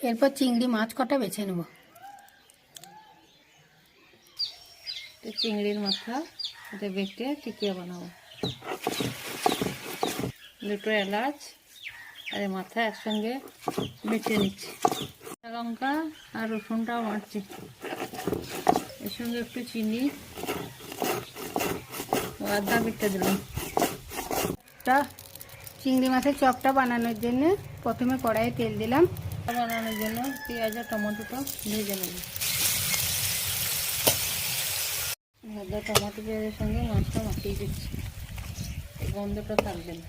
এরপর চিংড়ি মাছ কটা বেছে নেব। চিংড়ির মাথা এটা বেটে টিকিয়া বানাবো। দুটো এলাচ আর মাথা একসঙ্গে বেটে নিচ্ছি। লঙ্কা আর রসুনটাও বাটছি, এর সঙ্গে একটু চিনি আদা বেটে দিলাম। চিংড়ি মাছের চপটা বানানোর জন্য প্রথমে কড়াইয়ে তেল দিলাম। বানানোর জন্য পেঁয়াজ আর টমেটোটা ভেজে নেব। আদা টমেটো পেঁয়াজের সঙ্গে মাছটা মাখিয়ে দিচ্ছি, গন্ধটা থাকবে না।